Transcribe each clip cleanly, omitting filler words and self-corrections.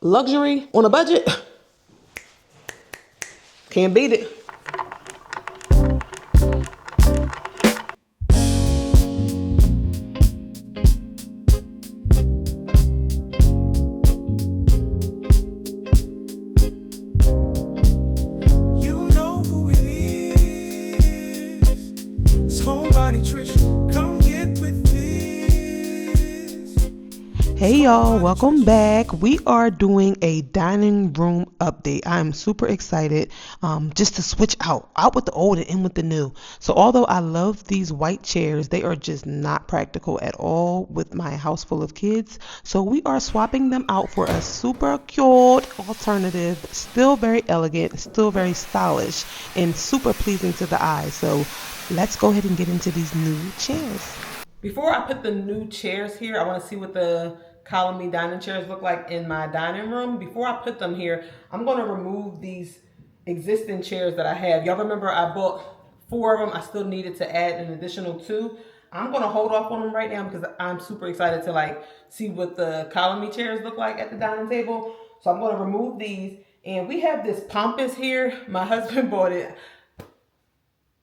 Luxury on a budget. Can't beat it. You know who it is. It's homebody nutrition. Come get with this. Hey y'all, welcome back. We are doing a dining room update. I'm super excited just to switch out with the old and in with the new. So although I love these white chairs, they are just not practical at all with my house full of kids. So we are swapping them out for a super cute alternative, still very elegant, still very stylish, and super pleasing to the eye. So let's go ahead and get into these new chairs. Before I put the new chairs here, I want to see what the Colamy dining chairs look like in my dining room. Before I put them here, I'm going to remove these existing chairs that I have. Y'all remember I bought 4 of them. I still needed to add an additional 2. I'm going to hold off on them right now because I'm super excited to see what the Colamy chairs look like at the dining table. So I'm going to remove these. And we have this Pampas here. My husband bought it.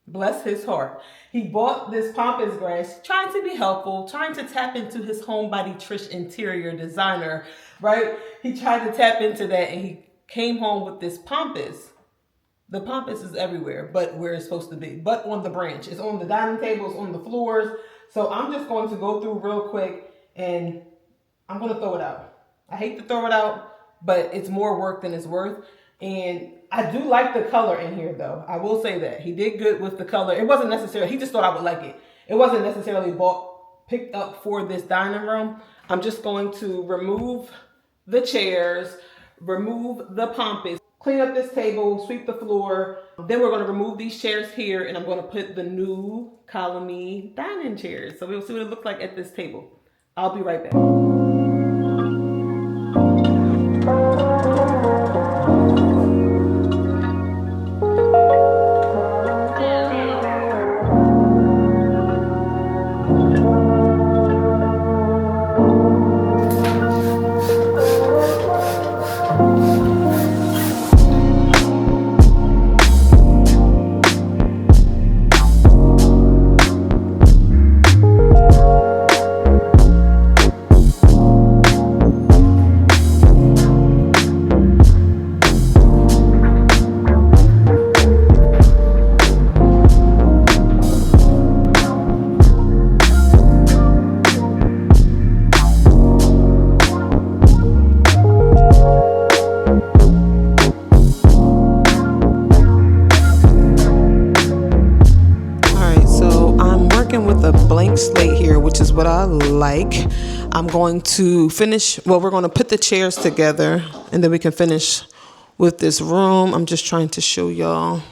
Bless his heart. He bought this Pampas grass, trying to be helpful, trying to tap into his homebody Trish interior designer, right? He tried to tap into that and he came home with this Pampas. The Pampas is everywhere, but where it's supposed to be, but on the branch. It's on the dining tables, on the floors. So I'm just going to go through real quick and I'm going to throw it out. I hate to throw it out, but it's more work than it's worth. And I do like the color in here though. I will say that. He did good with the color. It wasn't necessarily, he just thought I would like it. It wasn't necessarily picked up for this dining room. I'm just going to remove the chairs, remove the Pampas, clean up this table, sweep the floor. Then we're going to remove these chairs here and I'm going to put the new Colamy dining chairs. So we'll see what it looks like at this table. I'll be right back. Blank slate here, which is what I like. I'm going to finish, we're going to put the chairs together and then we can finish with this room. I'm just trying to show y'all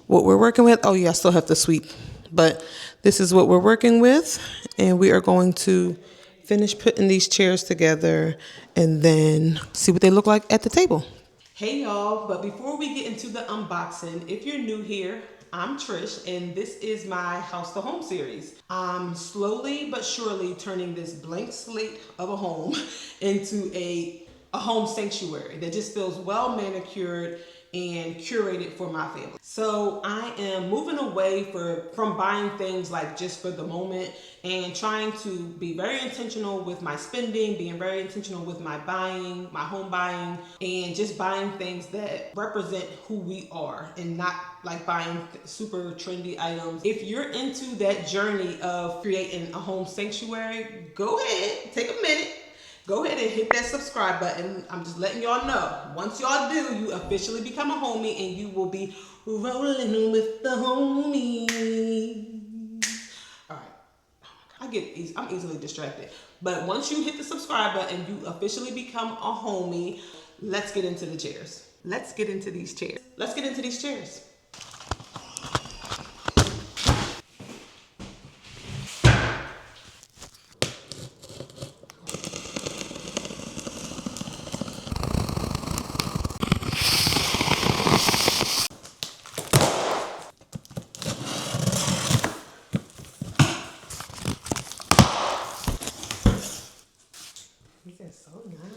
what we're working with. Oh yeah, I still have to sweep, but this is what we're working with. And we are going to finish putting these chairs together and then see what they look like at the table. Hey y'all, but before we get into the unboxing, if you're new here, I'm Trish, and this is my House to Home series. I'm slowly but surely turning this blank slate of a home into a home sanctuary that just feels well manicured and curated for my family. So I am moving away from buying things like just for the moment and trying to be very intentional with my spending, being very intentional with my buying, my home buying, and just buying things that represent who we are and not like buying super trendy items. If you're into that journey of creating a home sanctuary, go ahead, take a minute. Go ahead and hit that subscribe button. I'm just letting y'all know. Once y'all do, you officially become a homie and you will be rolling with the homies. All right. I'm easily distracted. But once you hit the subscribe button, you officially become a homie. Let's get into the chairs. Let's get into these chairs. Let's get into these chairs. These are so nice.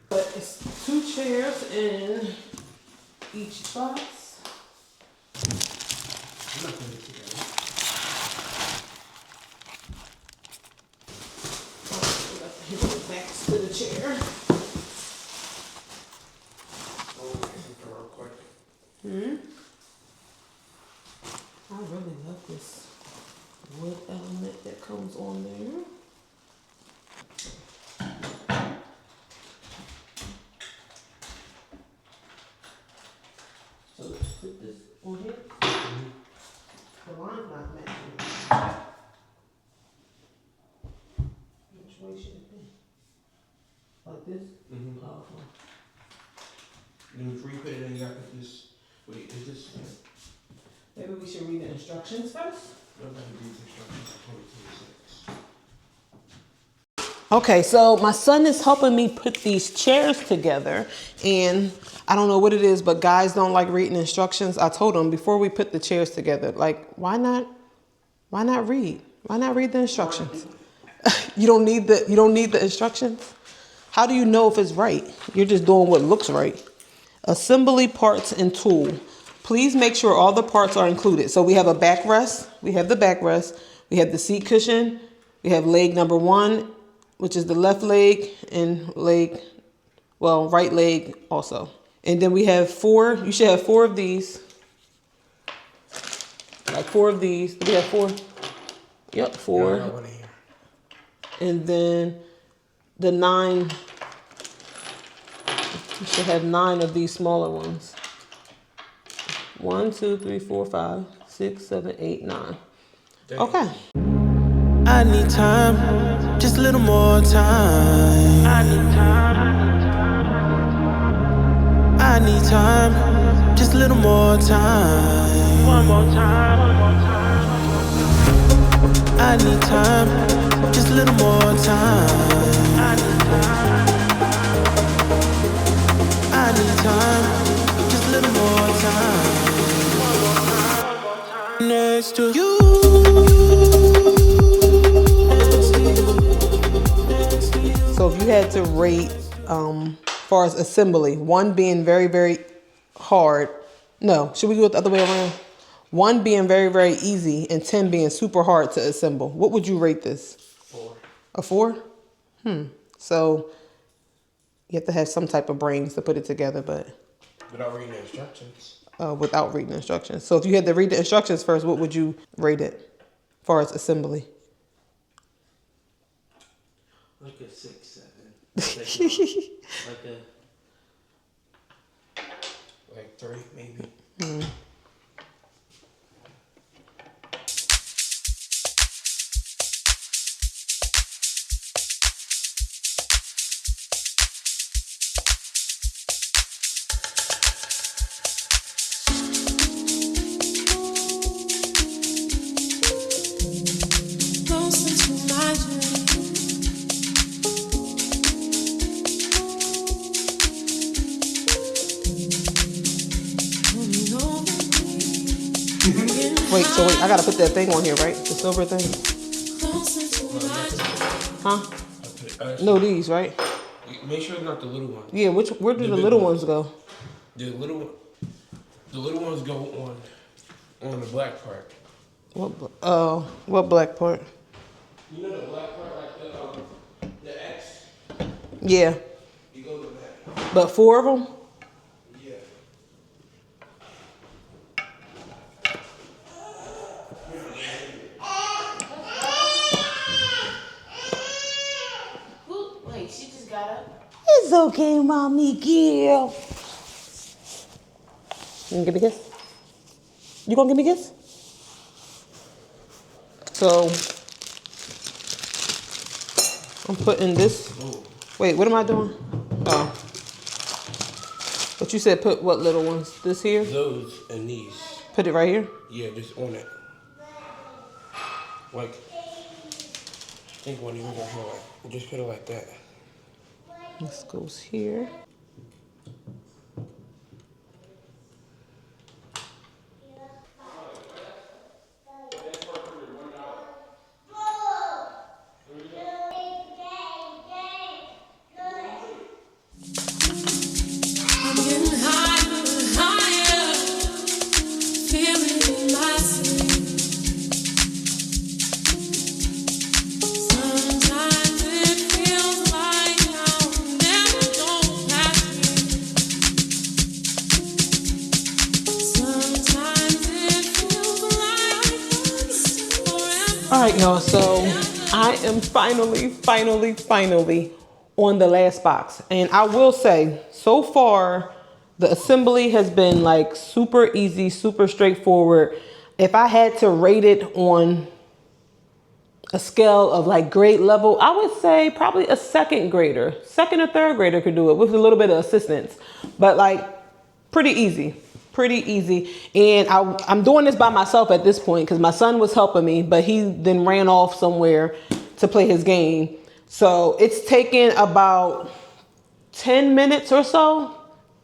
But it's 2 chairs in each box. I'm not putting it together. Back to the chair. I really love this wood element that comes on there. So let's put this on here. The line's not matching. Which way should it be? Like this? Mm-hmm. Oh, Then before you put it in, you gotta put this. Wait, is this? maybe we should read the instructions first. Nobody reads instructions. 2026. Okay, so my son is helping me put these chairs together, and I don't know what it is, but guys don't like reading instructions. I told him before we put the chairs together, like, why not read? Why not read the instructions? You don't need the instructions? How do you know if it's right? You're just doing what looks right. Assembly parts and tool. Please make sure all the parts are included. So we have a backrest. We have the backrest. We have the seat cushion. We have leg number 1, which is the left leg, and right leg also. And then we have 4. You should have 4 of these. Like 4 of these. Do we have 4? Yep, 4. Yeah, I got one in here. And then the 9. You should have 9 of these smaller ones. 1, 2, 3, 4, 5, 6, 7, 8, 9. Okay. I need time, just a little more time. I need time, just a little more time. One more time, one more time. I need time, just a little more time. I need time, just a little more time. Next to you. So if you had to rate, far as assembly, 1 being very, very hard. No, should we go the other way around? 1 being very, very easy and 10 being super hard to assemble. What would you rate this? 4. A 4? So you have to have some type of brains to put it together, but Without reading the instructions. without reading the instructions. So if you had to read the instructions first, what would you rate it, as far as assembly? Like a 6, 7. Like 3, maybe. Wait, I gotta put that thing on here, right? The silver thing. Huh? No, these, right? Make sure it's not the little ones. Yeah, where do the little ones go? The little ones go on the black part. What black part? You know the black part, like the X? Yeah. You go to that. But 4 of them? Yeah. Wait, she just got up? It's okay, mommy girl. You gonna give me a kiss? You gonna give me a kiss? So I'm putting this Wait, what am I doing? Oh. But you said put what little ones? This here? Those and these. Put it right here? Yeah, just on it. Like, I think one even go here. Like, just put it like that. This goes here. All right, y'all, so I am finally on the last box. And I will say, so far, the assembly has been like super easy, super straightforward. If I had to rate it on a scale of like grade level, I would say probably a second or third grader could do it with a little bit of assistance. But like pretty easy. And I'm doing this by myself at this point because my son was helping me, but he then ran off somewhere to play his game. So it's taken about 10 minutes or so,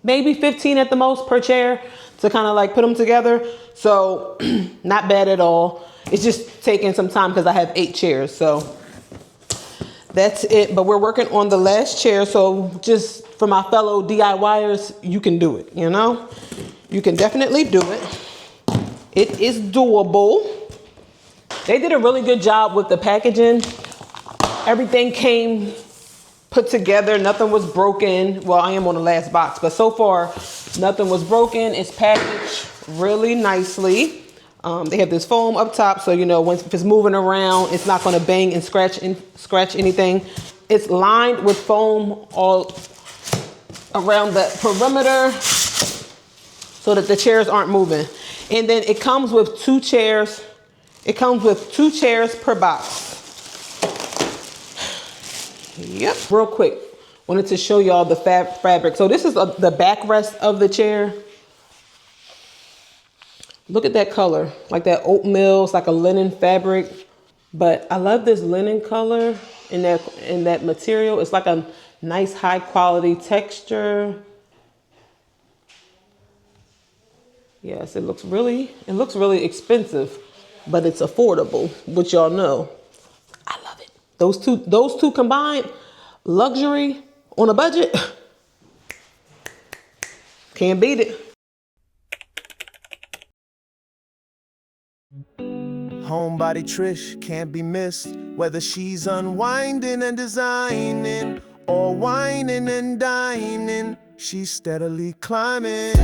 maybe 15 at the most per chair to kind of like put them together. So not bad at all. It's just taking some time because I have 8 chairs. So that's it. But we're working on the last chair. So just for my fellow DIYers, you can do it, you know? You can definitely do it. It is doable. They did a really good job with the packaging. Everything came put together. Nothing was broken. Well, I am on the last box, but so far, nothing was broken. It's packaged really nicely. They have this foam up top, so you know if it's moving around, it's not going to bang and scratch anything. It's lined with foam all around the perimeter, so that the chairs aren't moving. And then it comes with 2 chairs. It comes with 2 chairs per box. Yep. Real quick, wanted to show y'all the fabric. So this is the backrest of the chair. Look at that color, like that oatmeal. It's like a linen fabric. But I love this linen color in that material. It's like a nice high quality texture. Yes, it looks really expensive, but it's affordable, which y'all know. I love it. Those two combined, luxury on a budget, can't beat it. Homebody Trish can't be missed, whether she's unwinding and designing or whining and dining, she's steadily climbing.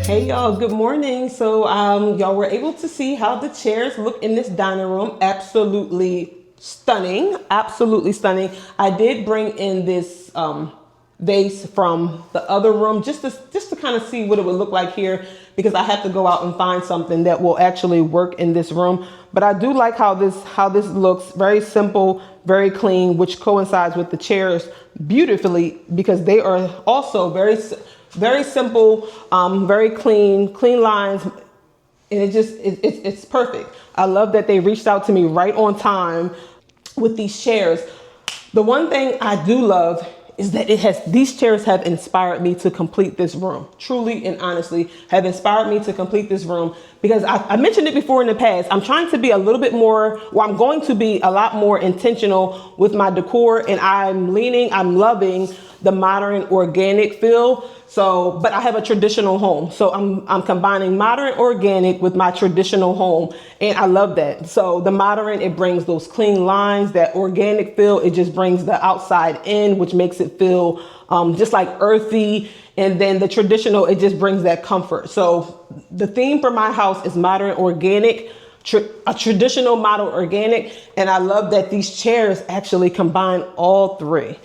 Hey y'all, good morning. So y'all were able to see how the chairs look in this dining room. Absolutely stunning. I did bring in this vase from the other room just to kind of see what it would look like here, because I have to go out and find something that will actually work in this room. But I do like how this looks. Very simple, very clean, which coincides with the chairs beautifully because they are also very simple, very clean lines, and it's perfect. I love that they reached out to me right on time with these chairs. The one thing I do love is that these chairs have inspired me to complete this room. Truly and honestly have inspired me to complete this room because I mentioned it before in the past. I'm trying to be I'm going to be a lot more intentional with my decor, and I'm loving the modern organic feel. So, but I have a traditional home. So I'm combining modern organic with my traditional home. And I love that. So the modern, it brings those clean lines, that organic feel. It just brings the outside in, which makes it feel just like earthy. And then the traditional, it just brings that comfort. So the theme for my house is modern organic, a traditional modern organic. And I love that these chairs actually combine all 3.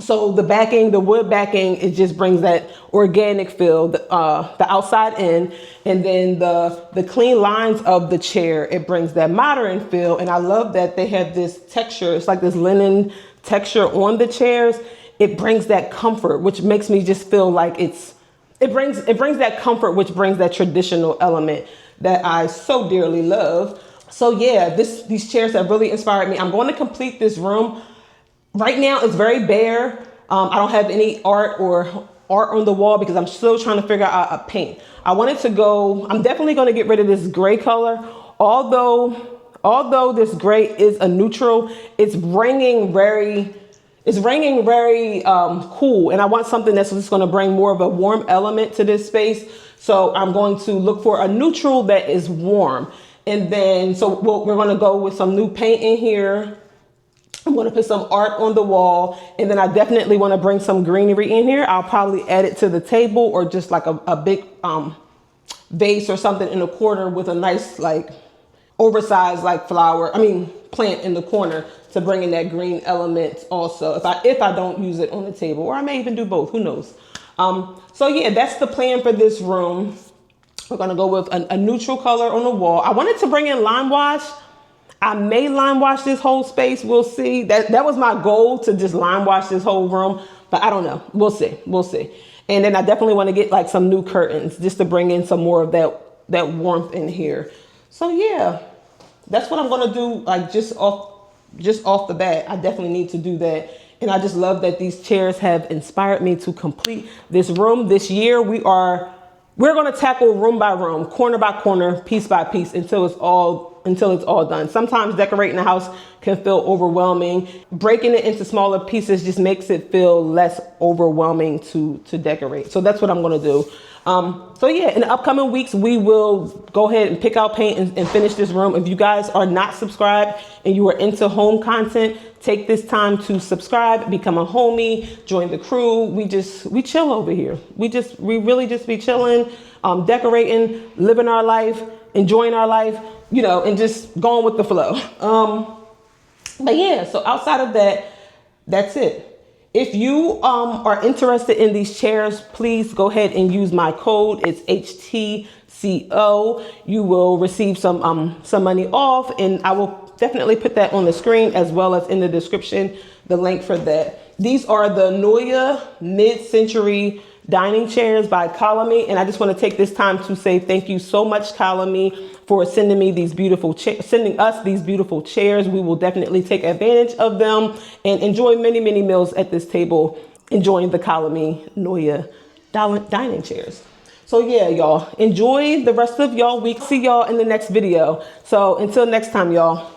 So the backing, the wood backing, it just brings that organic feel, the outside in, and then the clean lines of the chair, it brings that modern feel. And I love that they have this texture. It's like this linen texture on the chairs. It brings that comfort, which makes me just feel like it brings that comfort, which brings that traditional element that I so dearly love. So yeah, these chairs have really inspired me. I'm going to complete this room. Right now it's very bare. I don't have any art on the wall because I'm still trying to figure out a paint. I'm definitely going to get rid of this gray color. Although this gray is a neutral, it's ringing very cool. And I want something that's just going to bring more of a warm element to this space. So I'm going to look for a neutral that is warm. And then, we're going to go with some new paint in here. I'm going to put some art on the wall, and then I definitely want to bring some greenery in here. I'll probably add it to the table or just like a big vase or something in the corner with a nice like oversized like plant in the corner to bring in that green element also. If I don't use it on the table, or I may even do both, who knows? So yeah, that's the plan for this room. We're going to go with a neutral color on the wall. I wanted to bring in lime wash. I may lime wash this whole space. We'll see. That was my goal, to just lime wash this whole room, but I don't know. We'll see. And then I definitely want to get like some new curtains just to bring in some more of that warmth in here. So yeah, that's what I'm going to do. Like just off the bat, I definitely need to do that. And I just love that these chairs have inspired me to complete this room. This year we're going to tackle room by room, corner by corner, piece by piece until it's all done. Sometimes decorating the house can feel overwhelming. Breaking it into smaller pieces just makes it feel less overwhelming to decorate. So that's what I'm going to do. So yeah, in the upcoming weeks, we will go ahead and pick out paint and finish this room. If you guys are not subscribed and you are into home content, take this time to subscribe, become a homie, join the crew. We chill over here. We really just be chilling, decorating, living our life, enjoying our life, and just going with the flow. But yeah, so outside of that, that's it. If you are interested in these chairs, please go ahead and use my code. It's HTCO. You will receive some money off, and I will definitely put that on the screen as well as in the description, the link for that. These are the Noya mid-century dining chairs by Colamy, and I just want to take this time to say thank you so much, Colamy, for sending us these beautiful chairs. We will definitely take advantage of them and enjoy many, many meals at this table, enjoying the Colamy Noya dining chairs. So yeah, y'all, enjoy the rest of y'all week. See y'all in the next video. So until next time, y'all.